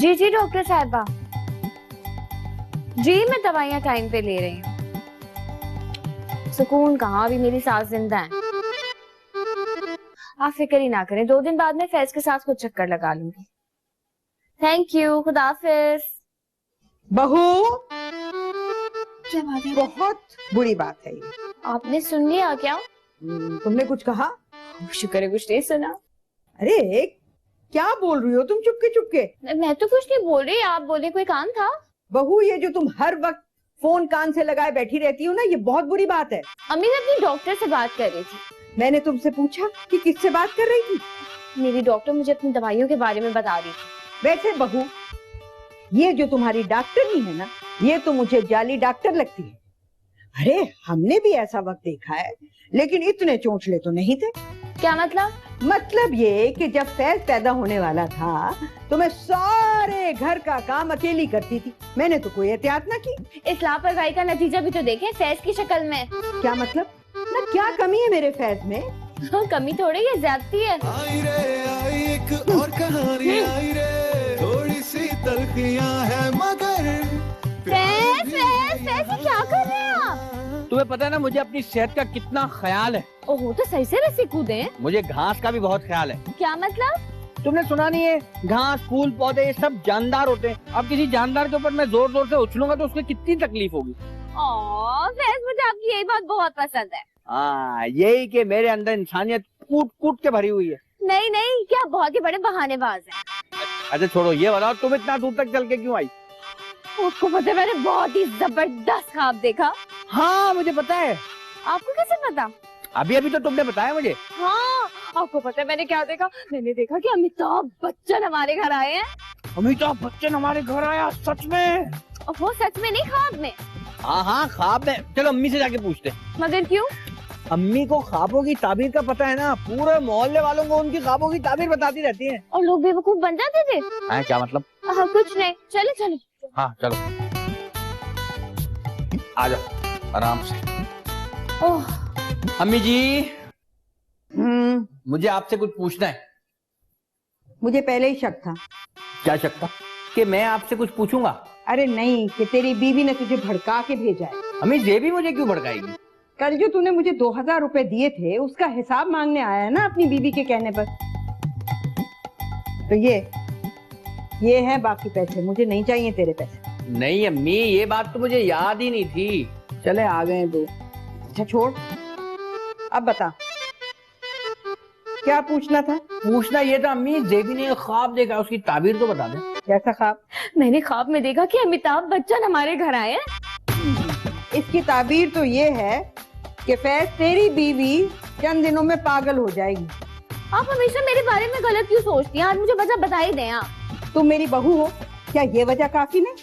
जी जी doctor साहिबा, जी मैं दवाइयाँ टाइम पे ले रही हूँ। सुकून कहाँ, अभी मेरी सास जिंदा है। आप फिक्र ही ना करें, 2 दिन बाद मैं फैज के साथ खुद चक्कर लगा लूंगी। थैंक यू, खुदा हाफिज। बहू, क्या बात है? बहुत बुरी बात है ये। आपने सुन लिया क्या? तुमने कुछ कहा? शुक्र है कुछ नहीं सुना। अरे क्या बोल रही हो तुम चुपके चुपके? मैं तो कुछ नहीं बोल रही, आप बोले कोई काम था? बहू, ये जो तुम हर वक्त फोन कान से लगाए बैठी रहती हो ना, ये बहुत बुरी बात है। अम्मी मैं अपनी डॉक्टर से बात कर रही थी। मैंने तुमसे पूछा कि किससे बात कर रही थी? मेरी डॉक्टर मुझे अपनी दवाइयों के बारे में बता रही थी। वैसे बहू, ये जो तुम्हारी डॉक्टरनी है ना, ये तो मुझे जाली डॉक्टर लगती है। अरे हमने भी ऐसा वक्त देखा है, लेकिन इतने चोंचले तो नहीं थे। क्या मतलब? मतलब ये कि जब फैज पैदा होने वाला था तो मैं सारे घर का काम अकेली करती थी। मैंने तो कोई एहतियात ना की। इस लापरवाही का नतीजा भी तो देखें फैज की शक्ल में। क्या मतलब? ना क्या कमी है मेरे फैज में? कमी थोड़ी है, ज्यादती है। आई रे आई एक और कहानी आई रे, थोड़ी सी तलखियां है मगर फैज फैज फैज ये क्या कर रहे हैं आप? तुम्हें पता है ना मुझे अपनी सेहत का कितना ख्याल है। ओहो, तो सही से रस्सी कूदे। मुझे घास का भी बहुत ख्याल है। क्या मतलब? तुमने सुना नहीं है, घास फूल पौधे ये सब जानदार होते हैं। अब किसी जानदार के ऊपर मैं जोर जोर से उछलूंगा तो उसको कितनी तकलीफ होगी। फैज मुझे आपकी यही बात बहुत पसंद है। हाँ, यही कि मेरे अंदर इंसानियत कूट कूट के भरी हुई है। नहीं नहीं, क्या बहुत ही बड़े बहानेबाज हैं। अच्छा छोड़ो, ये बताओ तुम इतना दूर तक चल के क्यों आई? आपको पता है मैंने बहुत ही जबरदस्त ख्वाब देखा। हाँ मुझे पता है। आपको कैसे पता? अभी अभी तो तुमने बताया मुझे। हाँ, आपको पता है मैंने क्या देखा? मैंने देखा कि अमिताभ बच्चन हमारे घर आए हैं। अमिताभ बच्चन हमारे घर आया? सच में? वो सच में नहीं, ख्वाब में। हाँ हाँ ख्वाब में। चलो अम्मी से जाके पूछते हैं। मगर क्यों? अम्मी को ख्वाबों की ताबीर का पता है ना, पूरे मोहल्ले वालों को उनकी ख्वाबों की ताबीर बताती रहती हैं। और लोग बेवकूफ बन जाते थे। हाँ क्या मतलब? कुछ नहीं, चलो चलो। हाँ चलो आ जाओ आराम से। ओह, अम्मी जी मुझे आपसे कुछ पूछना है। मुझे पहले ही शक था। क्या शक था? कि मैं आपसे कुछ पूछूंगा? अरे नहीं, कि तेरी बीवी ने तुझे भड़का के भेजा है। अम्मी ये भी मुझे क्यों भड़काएगी? कल जो तूने मुझे 2000 रुपए दिए थे, उसका हिसाब मांगने आया है ना अपनी बीवी के कहने पर। तो ये है बाकी पैसे। मुझे नहीं चाहिए तेरे पैसे। नहीं अम्मी, ये बात तो मुझे याद ही नहीं थी। चले आ गए दो। अच्छा छोड़, अब बता क्या पूछना था? पूछना ये था अम्मी, जेबी ने एक ख्वाब देखा, उसकी ताबीर तो बता दें। कैसा ख्वाब? मैंने ख्वाब में देखा कि अमिताभ बच्चन हमारे घर आए हैं। इसकी ताबीर तो ये है कि फैज तेरी बीवी चंद दिनों में पागल हो जाएगी। आप हमेशा मेरे बारे में गलत क्यों सोचती हैं? आज मुझे वजह बता ही दें आप। तुम मेरी बहू हो, क्या ये वजह काफी नहीं?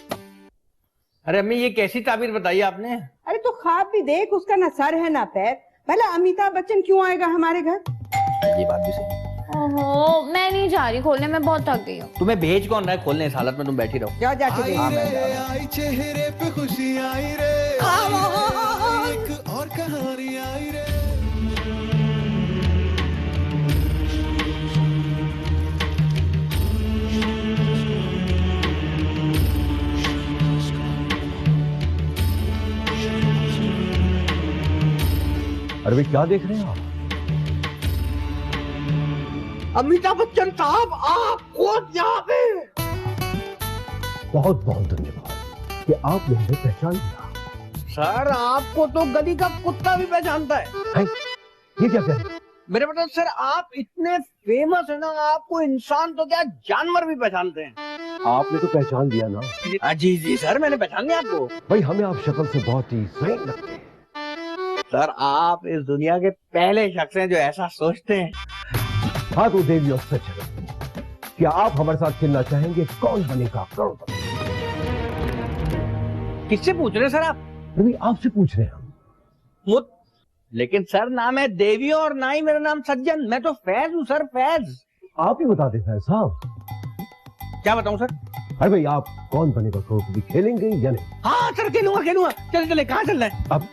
अरे अम्मी ये कैसी ताबीर बताई आपने? अरे तो ख्वाब भी देख, उसका ना सर है ना पैर। भला अमिताभ बच्चन क्यों आएगा हमारे घर? ये बात भी सही। ओहो, मैं नहीं जा रही खोलने, मैं बहुत थक गई हूँ। तुम्हें भेज कौन रहा है खोलने? इस हालत में तुम बैठी रहो। जाओ जाके आई देख। हाँ, मैं जा रे रहा हूँ। आई चेहरे पे खुशी आई रे, एक और कहानी आई रे। अरे भाई क्या देख रहे हैं आप? अमिताभ बच्चन साहब आप खुद यहाँ पे? बहुत बहुत धन्यवाद कि आपने हमें पहचान लिया। सर आपको तो गली का कुत्ता भी पहचानता है। है? ये क्या कह रहे हैं? मेरे मतलब सर आप इतने फेमस है ना, आपको इंसान तो क्या जानवर भी पहचानते हैं। आपने तो पहचान लिया ना। जी जी सर, मैंने पहचान लिया आपको। भाई हमें आप शक्ल से बहुत ही सही लगते हैं। सर आप इस दुनिया के पहले शख्स हैं जो ऐसा सोचते हैं। हाँ तो देवी और सच है। क्या आप हमारे साथ खेलना चाहेंगे? कौन बनेगा करोड़पति? किससे पूछ रहे हैं सर आप? अरे आपसे पूछ रहे हैं हम। मुझ लेकिन सर नाम है देवी और ना ही मेरा नाम सज्जन। मैं तो फैज हूँ सर, फैज। आप ही बता देते हैं साहब। क्या बताऊँ सर? अरे भाई आप कौन बनेगा करोड़पति खेलेंगे या नहीं? हाँ सर खेलूंगा खेलूंगा। चले चले, कहाँ चल रहे हैं? अब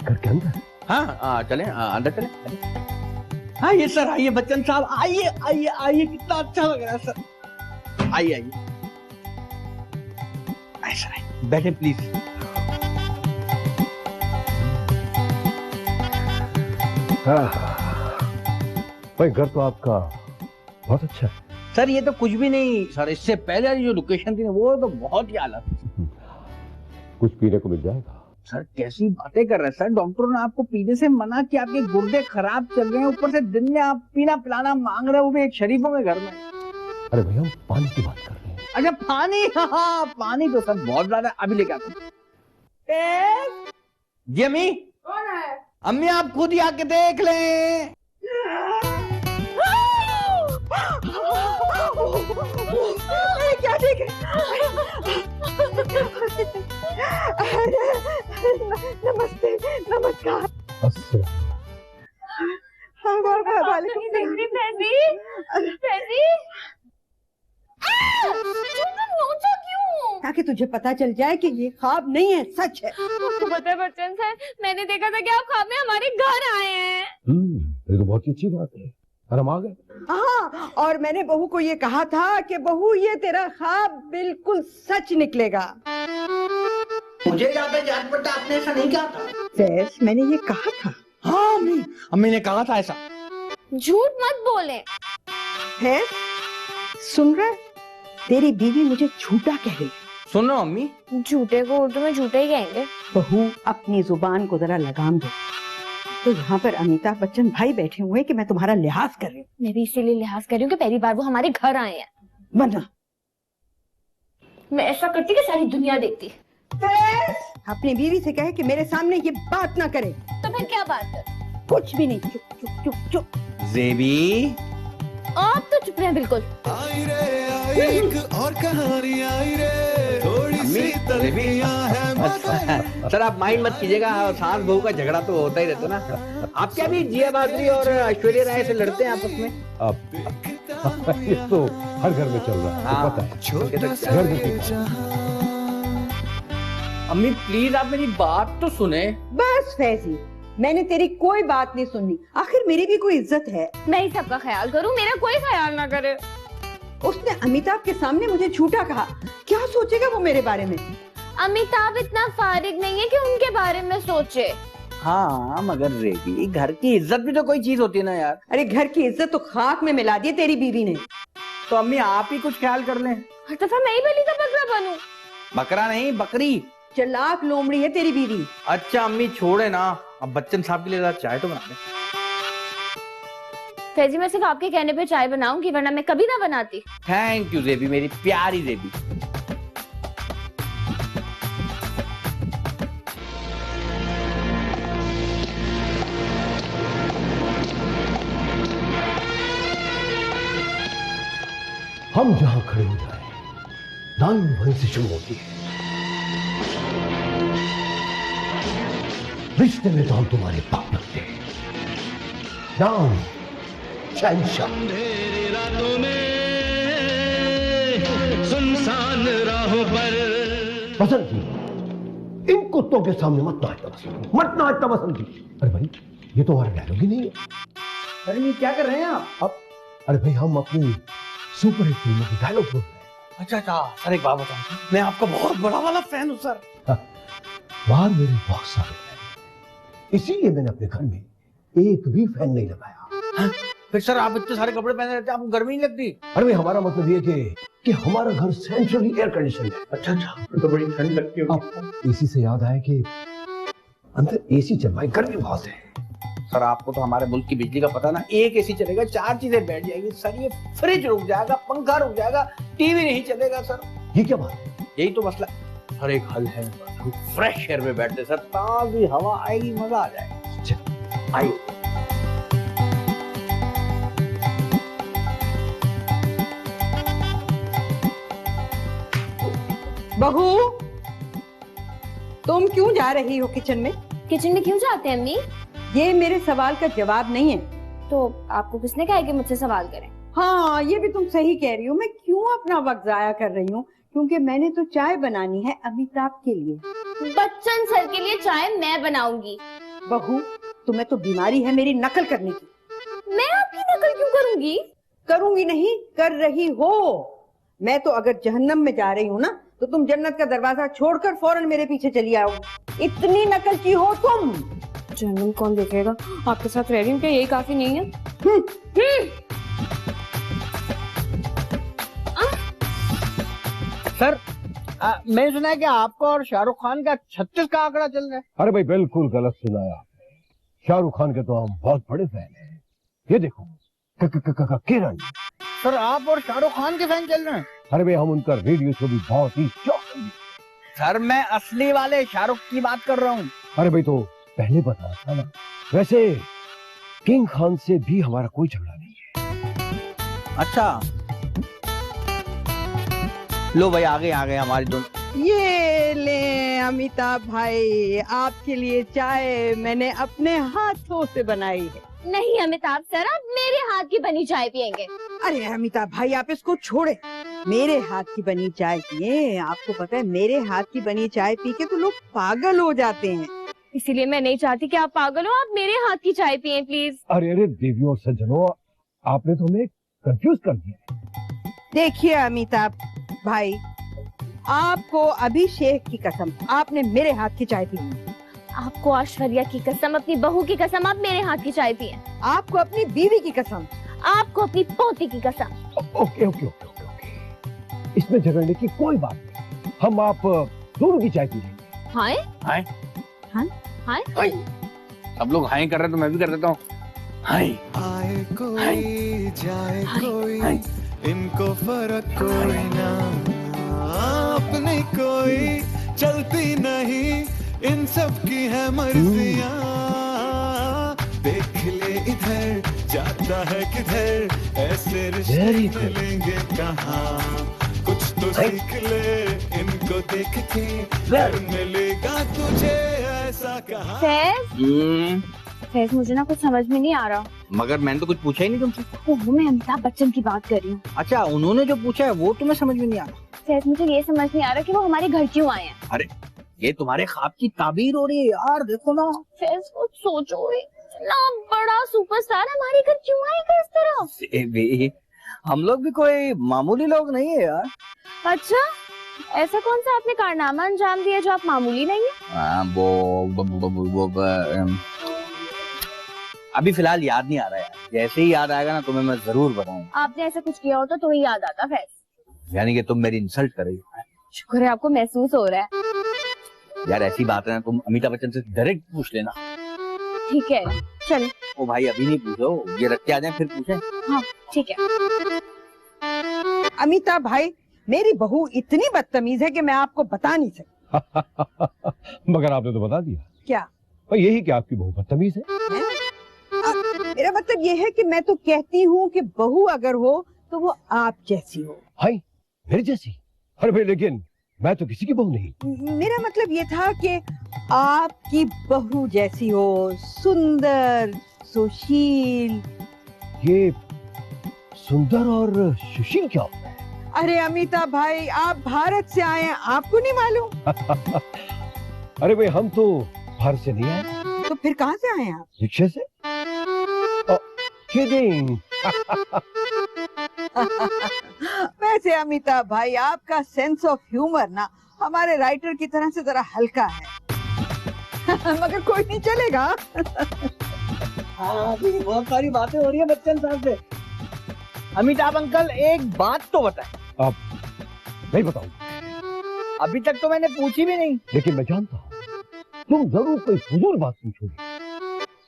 घर के अंदर। हाँ चले अंदर चले। आइए सर, आइए बच्चन साहब, आइए आइए आइए। कितना अच्छा लग रहा है सर। आइए आइए। बैठे प्लीज। भाई घर तो आपका बहुत अच्छा है। सर ये तो कुछ भी नहीं सर, इससे पहले जो लोकेशन थी ना वो तो बहुत ही आला थी। कुछ पीने को मिल जाएगा? सर कैसी बातें कर रहे हैं सर, डॉक्टरों ने आपको पीने से मना किया, आपके गुर्दे खराब चल रहे हैं, ऊपर से दिन में आप पीना पिलाना मांग रहे हो, वो भी एक शरीफों के घर में। अरे भैया हम पानी की बात कर रहे हैं। अच्छा पानी, हाँ पानी तो सर बहुत ज्यादा, अभी लेके आते हैं। जी अम्मी। कौन है? अम्मी आप खुद ही आके देख लें। क्या ठीक है? नमस्ते, नमस्कार। ताकि तुझे पता चल जाए कि ये ख्वाब नहीं है, सच है। आपको पता है बच्चन सर, मैंने देखा था कि आप ख्वाब में हमारे घर आए हैं। ये तो बहुत ही अच्छी बात है और हम आ गए। हाँ, और मैंने बहू को ये कहा था कि बहू ये तेरा ख्वाब बिल्कुल सच निकलेगा। मुझे याद है जानपट्टा आपने ऐसा नहीं कहा था। फैज, मैंने ये कहा था। हाँ अम्मी, अम्मी ने कहा था ऐसा। झूठ मत बोले। फैज, सुन रहा है? तेरी बीवी मुझे झूठा कह रही है। सुन रहा हूँ अम्मी। झूठे को उर्दू में झूठे ही कहेंगे। बहू अपनी जुबान को जरा लगाम दो। तो यहाँ पर अमिताभ बच्चन भाई बैठे हुए कि मैं तुम्हारा लिहाज कर रही हूँ। मैं भी इसीलिए लिहाज कर रही हूँ कि पहली बार वो हमारे घर आए हैं। वरना मैं ऐसा करती कि सारी दुनिया देखती। अपनी बीवी से कहे कि मेरे सामने ये बात ना करे। तो फिर क्या बात है? कुछ भी नहीं, चुप चुप चुप चुप। जेबी आप तो चुप रहे बिल्कुल। आई रे आई एक और कहानी आई रे, थोड़ी सी तलखियां है मगर। सर आप माइंड मत कीजिएगा, सास बहू का झगड़ा तो होता ही रहता है ना। आप क्या भी जिया बादरी और ऐश्वर्या राय से लड़ते हैं आपस में? अब ये तो हर घर में चल रहा है, हाँ। पता है। छोटा सा घर में ये ठीक है। जहां। अम्मी प्लीज आप मेरी बात तो सुने। बस फैजी, मैंने तेरी कोई बात नहीं सुननी। आखिर मेरी भी कोई इज्जत है। मैं ही सबका ख्याल करूँ, मेरा कोई ख्याल ना करे। उसने अमिताभ के सामने मुझे झूठा कहा, क्या सोचेगा वो मेरे बारे में? अमिताभ इतना फारिग नहीं है कि उनके बारे में सोचे। हाँ मगर रेबी, घर की इज्जत भी तो कोई चीज होती है ना यार। अरे घर की इज्जत तो खाक में मिला दी तेरी बीवी ने। तो अम्मी आप ही कुछ ख्याल कर लें। हर दफा मैं ही बलि का बकरा बनूं। बकरा नहीं बकरी। चालाक लोमड़ी है तेरी बीवी। अच्छा अम्मी छोड़े ना, अब बच्चन साहब के लिए चाय तो बना दे। फैजी मैं सिर्फ आपके कहने पे चाय बनाऊंगी, वरना मैं कभी ना बनाती। थैंक यू जेबी, मेरी प्यारी जेबी। हम जहां खड़े हो जाए लाइन वहीं से शुरू होती है। रिश्ते में तो हम तुम्हारे बाप लगते हैं। नाम शहंशाह। अंधेरी रातों में सुनसान राहों पर। बसंत जी, इन कुत्तों के सामने मत नाचता बसंत, मत नाचता बसंत जी। अरे भाई ये तो हमारा डायलॉग ही नहीं है। अरे ये क्या कर रहे हैं आप? अब अरे भाई हम अपनी सुपर हिट फिल्मों की डायलॉग बोल रहे हैं। अच्छा सर एक बात बताऊं, मैं आपका बहुत बड़ा वाला फैन हूँ सर। बाहर मेरे बहुत सारे फैन, इसीलिए मैंने अपने घर में एक भी फैन नहीं लगाया। फिर सर आप इतने सारे कपड़े पहने रहते हैं, आपको गर्मी नहीं लगती? अरे भाई हमारा मतलब ये कि हमारा घर सेंट्रली एयर कंडीशन है। अच्छा तो बड़ी ठंड लगती होगी। अब एसी से याद आया कि अंदर एसी चलवाई, गर्मी बहुत है। सर आपको तो हमारे मुल्क की बिजली का पता ना, एक एसी चलेगा 4 चीजें बैठ जाएगी सर। ये फ्रिज रुक जाएगा, पंखा रुक जाएगा, टीवी नहीं चलेगा सर। ये क्या बात है? यही तो मसला सर। एक हल है, फ्रेश एयर में बैठते सर, ताजी हवा आएगी, मजा आ जाएगा। आइए। बहू, तुम क्यों जा रही हो किचन में? किचन में क्यों जाते हैं अम्मी? ये मेरे सवाल का जवाब नहीं है। तो आपको किसने कहा कि मुझसे सवाल करें? हाँ, ये भी तुम सही कह रही हो। मैं क्यों अपना वक्त जाया कर रही हूँ? क्योंकि मैंने तो चाय बनानी है अमिताभ के लिए। बच्चन सर के लिए चाय मैं बनाऊंगी। बहू, तुम्हें तो बीमारी है मेरी नकल करने की। मैं आपकी नकल क्यों करूंगी? करूंगी नहीं, कर रही हो। मैं तो अगर जहन्नम में जा रही हूँ ना, तो तुम जन्नत का दरवाजा छोड़कर फौरन मेरे पीछे चली आओ। इतनी नकल की हो तुम। जन्म कौन देखेगा, आपके साथ रह रही हूँ, क्या यही काफी नहीं है? सर मैंने सुना है कि आपका और शाहरुख खान का 36 का आंकड़ा चल रहा है। अरे भाई बिल्कुल गलत सुना है आपने। शाहरुख खान के तो हम बहुत बड़े फैन हैं। ये देखो किरण। सर आप और शाहरुख खान के फैन चल रहे हैं? अरे भाई हम उनका रेडियो शो भी बहुत ही शौक। सर मैं असली वाले शाहरुख की बात कर रहा हूँ। अरे भाई तो पहले बता था ना। वैसे किंग खान से भी हमारा कोई झगड़ा नहीं है। अच्छा लो भाई, आ गए हमारे दोनों। ये ले अमिताभ भाई, आपके लिए चाय मैंने अपने हाथों से बनाई है। नहीं अमिताभ सर, आप मेरे हाथ की बनी चाय पियेंगे। अरे अमिताभ भाई आप इसको छोड़े, मेरे हाथ की बनी चाय पिए। आपको पता है मेरे हाथ की बनी चाय पी के तो लोग पागल हो जाते हैं। इसीलिए मैं नहीं चाहती कि आप पागल हो, आप मेरे हाथ की चाय पिए प्लीज। अरे अरे देवियों और सज्जनों, आपने तो हमें कंफ्यूज कर दिया। देखिए अमिताभ भाई, आपको अभिषेक की कसम, आपने मेरे हाथ की चाय पी। आपको ऐश्वर्या की कसम, अपनी बहू की कसम, आप मेरे हाथ की चाय पिए। आपको अपनी बीवी की कसम, आपको अपनी पोती की कसम। Okay okay okay okay okay, इसमें झगड़ने की कोई बात नहीं। हम आप दोनों की चाय पी लेंगे। हाय हाय हाय हाय, सब लोग हाय कर रहे हैं तो मैं भी कर देता हूँ हाय। आए कोई जाए कोई, इनको फर्क कोई ना, अपनी कोई चलती नहीं, इन सब की है मर्जियां। देख ले इधर जाता है किधर, ऐसे रिश्ते मिलेंगे कहाँ। कुछ तो सीख ले इनको देख के, मिलेगा तुझे ऐसा कहाँ। फैज मुझे ना कुछ समझ में नहीं आ रहा। मगर मैंने तो कुछ पूछा ही नहीं तुमसे। ओह, मैं अमिताभ बच्चन की बात कर रही हूँ। अच्छा उन्होंने जो पूछा है वो तुम्हें समझ में नहीं आ रहा। फैज मुझे ये समझ नहीं आ रहा कि वो हमारे घर क्यों आए हैं। अरे ये तुम्हारे ख्वाब की ताबीर हो रही है यार, देखो ना। फैज कुछ सोचो, इतना बड़ा सुपरस्टार हमारे घर क्यों आएगा इस तरह? हम लोग भी कोई मामूली लोग नहीं है यार। अच्छा, ऐसा कौन सा आपने कारनामा अंजाम दिया जो आप मामूली नहीं है? अभी फिलहाल याद नहीं आ रहा है। जैसे ही याद आएगा ना तुम्हें मैं जरूर बताऊंगा। आपने ऐसा कुछ किया होता तो ही याद आता फैज। यानी कि तुम मेरी इंसल्ट कर रही हो। शुक्र है आपको महसूस हो रहा है। यार ऐसी बात है ना, तुम अमिताभ बच्चन से डायरेक्ट पूछ लेना। ठीक है चलो। ओ भाई अभी नहीं पूछो, ये रख के आ जाए फिर पूछे। हाँ ठीक है। अमिताभ भाई, मेरी बहू इतनी बदतमीज है कि मैं आपको बता नहीं सकती। मगर आपने तो बता दिया। क्या? और यही कि आपकी बहू बदतमीज है। मेरा मतलब ये है कि मैं तो कहती हूँ कि बहू अगर हो तो वो आप जैसी हो। हाय मेरी जैसी? अरे भाई लेकिन मैं तो किसी की बहू नहीं। मेरा मतलब ये था कि आपकी बहू जैसी हो, सुंदर, सुशील। ये सुंदर और सुशील क्या होता है? अरे अमिताभ भाई, आप भारत से आए हैं, आपको नहीं मालूम? अरे भाई हम तो भारत से नहीं आए। तो फिर कहाँ से आए हैं आप? रिक्शे से। किडिंग। वैसे अमिताभ भाई, आपका सेंस ऑफ ह्यूमर ना हमारे राइटर की तरह से जरा हल्का है। मगर कोई नहीं चलेगा। हाँ अभी बहुत सारी बातें हो रही है बच्चन साहब से। अमिताभ अंकल एक बात तो बताए। अब नहीं बताऊं। अभी तक तो मैंने पूछी भी नहीं। लेकिन मैं जानता हूँ तुम जरूर कोई फजूल बात पूछोगे।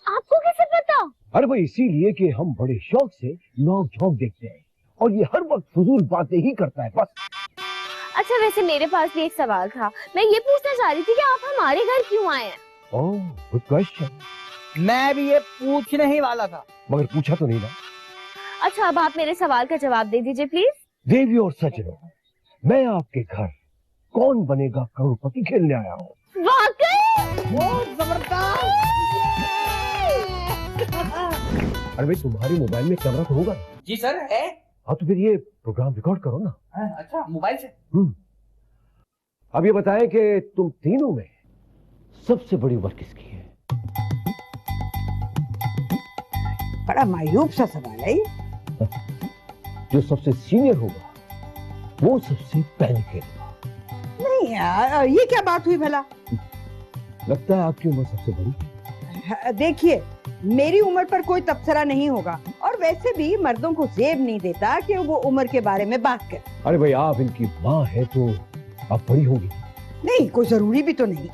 आपको कैसे पता? अरे भाई इसीलिए कि हम बड़े शौक से नोक झोंक देखते हैं और ये हर वक्त फजूल बातें ही करता है बस। अच्छा वैसे मेरे पास भी एक सवाल था। मैं ये पूछना चाह रही थी कि आप हमारे घर क्यों आए हैं? Oh good question. मैं भी ये पूछने ही वाला था, मगर पूछा तो नहीं ना। अच्छा अब आप मेरे सवाल का जवाब दे दीजिए प्लीज। देवी और सज्जनों, मैं आपके घर कौन बनेगा करोड़पति खेलने आया हूँ। वाकई बहुत जबरदस्त। अरे भाई तुम्हारे मोबाइल में कैमरा तो होगा? जी सर है। हाँ तो फिर ये प्रोग्राम रिकॉर्ड करो ना। अच्छा मोबाइल से। अब ये बताएं कि तुम तीनों में सबसे बड़ी उम्र किसकी है? बड़ा मायूब सा सवाल है। जो सबसे सीनियर होगा वो सबसे पहले खेलेगा। ये क्या बात हुई भला? लगता है आपकी उम्र सबसे बड़ी। देखिए, मेरी उम्र पर कोई तबसरा नहीं होगा, और वैसे भी मर्दों को जेब नहीं देता कि वो उम्र के बारे में बात करे। अरे भाई, आप इनकी माँ है तो आप बड़ी होंगी। नहीं, कोई जरूरी भी तो नहीं।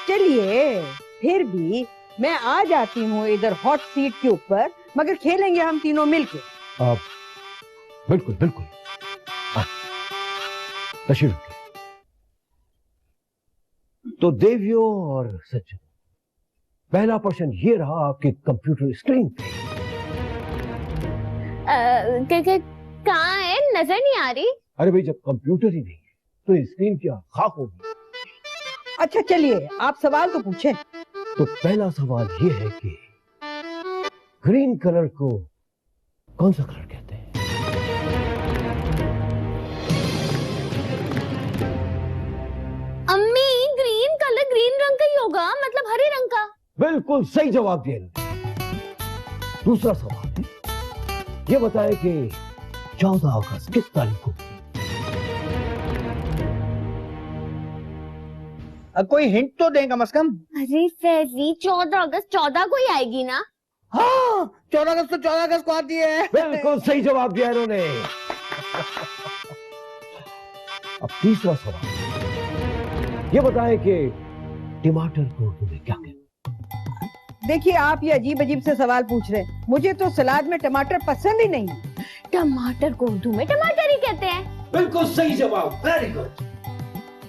चलिए, फिर भी मैं आ जाती हूँ इधर हॉट सीट के ऊपर, मगर खेलेंगे हम तीनों मिलके। बिल्कुल बिल्कुल। तशरीफ रखिए। तो देवियों और सज्जन, पहला प्रश्न ये रहा आपके कंप्यूटर स्क्रीन पे। कहाँ है? नजर नहीं आ रही। अरे भाई, जब कंप्यूटर ही नहीं है तो स्क्रीन क्या खाक होगी। अच्छा चलिए, आप सवाल तो पूछें। तो पहला सवाल ये है कि ग्रीन कलर को कौन सा कलर कहते हैं? अम्मी, ग्रीन कलर ग्रीन रंग का ही होगा, मतलब हरे रंग का। बिल्कुल सही जवाब दिया इन्होंने। दूसरा सवाल ये बताएं कि 14 अगस्त किस तारीख को? कोई हिंट तो दें कम से कम। अरे फैजी, 14 अगस्त 14 को ही आएगी ना? हाँ, 14 अगस्त तो 14 अगस्त को आती है। बिल्कुल सही जवाब दिया इन्होंने। अब तीसरा सवाल ये बताएं कि टमाटर को उर्दू में क्या कहते हैं? देखिए, आप ये अजीब अजीब से सवाल पूछ रहे हैं। मुझे तो सलाद में टमाटर पसंद ही नहीं। टमाटर को उर्दू में टमाटर ही कहते हैं। बिल्कुल सही जवाब, वेरी गुड।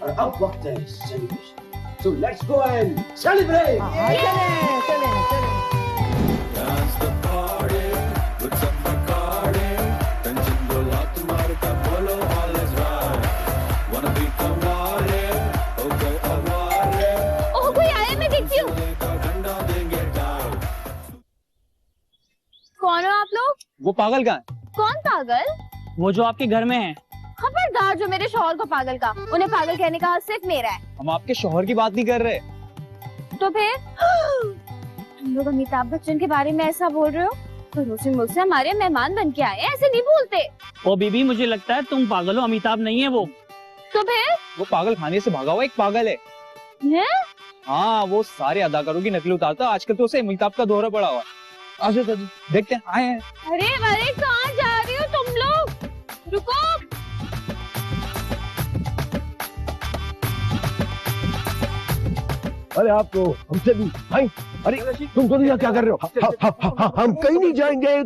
और अब वक्त है celebration, so let's go and celebrate. चलें, चलें, चलें। Dance the party, put some Bacardi, tension bola tumhare ka bolo all is right. Wanna be kamale, okay aware. ओह, कोई आया, मैं देखती हूँ। Ka dhanda denge time. कौन हो आप लोग? वो पागल कहाँ है? कौन पागल? वो जो आपके घर में है। खबरदार जो मेरे शौहर को पागल का। उन्हें पागल कहने का हक सिर्फ मेरा है। हम आपके शौहर की बात नहीं कर रहे। तो फिर तुम लोग अमिताभ बच्चन के बारे में ऐसा बोल रहे हो? तो दूसरे मुल्क से हमारे मेहमान बन के आए हैं, ऐसे नहीं बोलते। ओ बीबी, मुझे लगता है तुम पागल हो, अमिताभ नहीं है वो। तो फिर? वो पागल खाने से भागा हुआ एक पागल है। हाँ, वो सारे अदाकारों की नकल उतारता। आजकल तो उसे अमिताभ का दौरा पड़ा हुआ। आज देखते हैं, आए हैं। अरे अरे, कहाँ जा रही हो तुम लोग? रुको। अरे आप तो हमसे भी भाई। अरे तुम दोनों यहाँ क्या कर रहे हो? हम कहीं नहीं जाएंगे।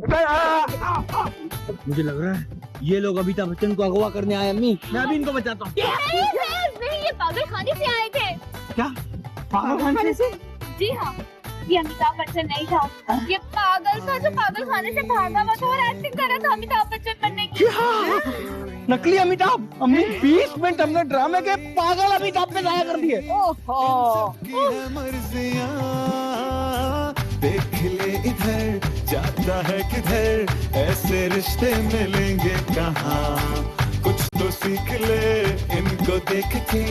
मुझे लग रहा है ये लोग अमिताभ बच्चन को अगवा करने आए। अम्मी, मैं अभी इनको बचाता हूँ। नहीं, ये पागल खाने से आए थे। क्या? पागल खाने से? जी हाँ, ये अमिताभ बच्चन नहीं था। ये पागल था जो पागल खाने से भागा हुआ था और एक्टिंग कर रहा था अमिताभ बच्चन बनने की। नकली अमिताभ। अम्मी, 20 मिनट हमने ड्रामे के पागल अमिताभ पे जाया कर दिए। सबकी है मर्जियाँ, देख ले इधर जाता है किधर, ऐसे रिश्ते मिलेंगे कहाँ, कुछ तो सीख ले इनको देख के।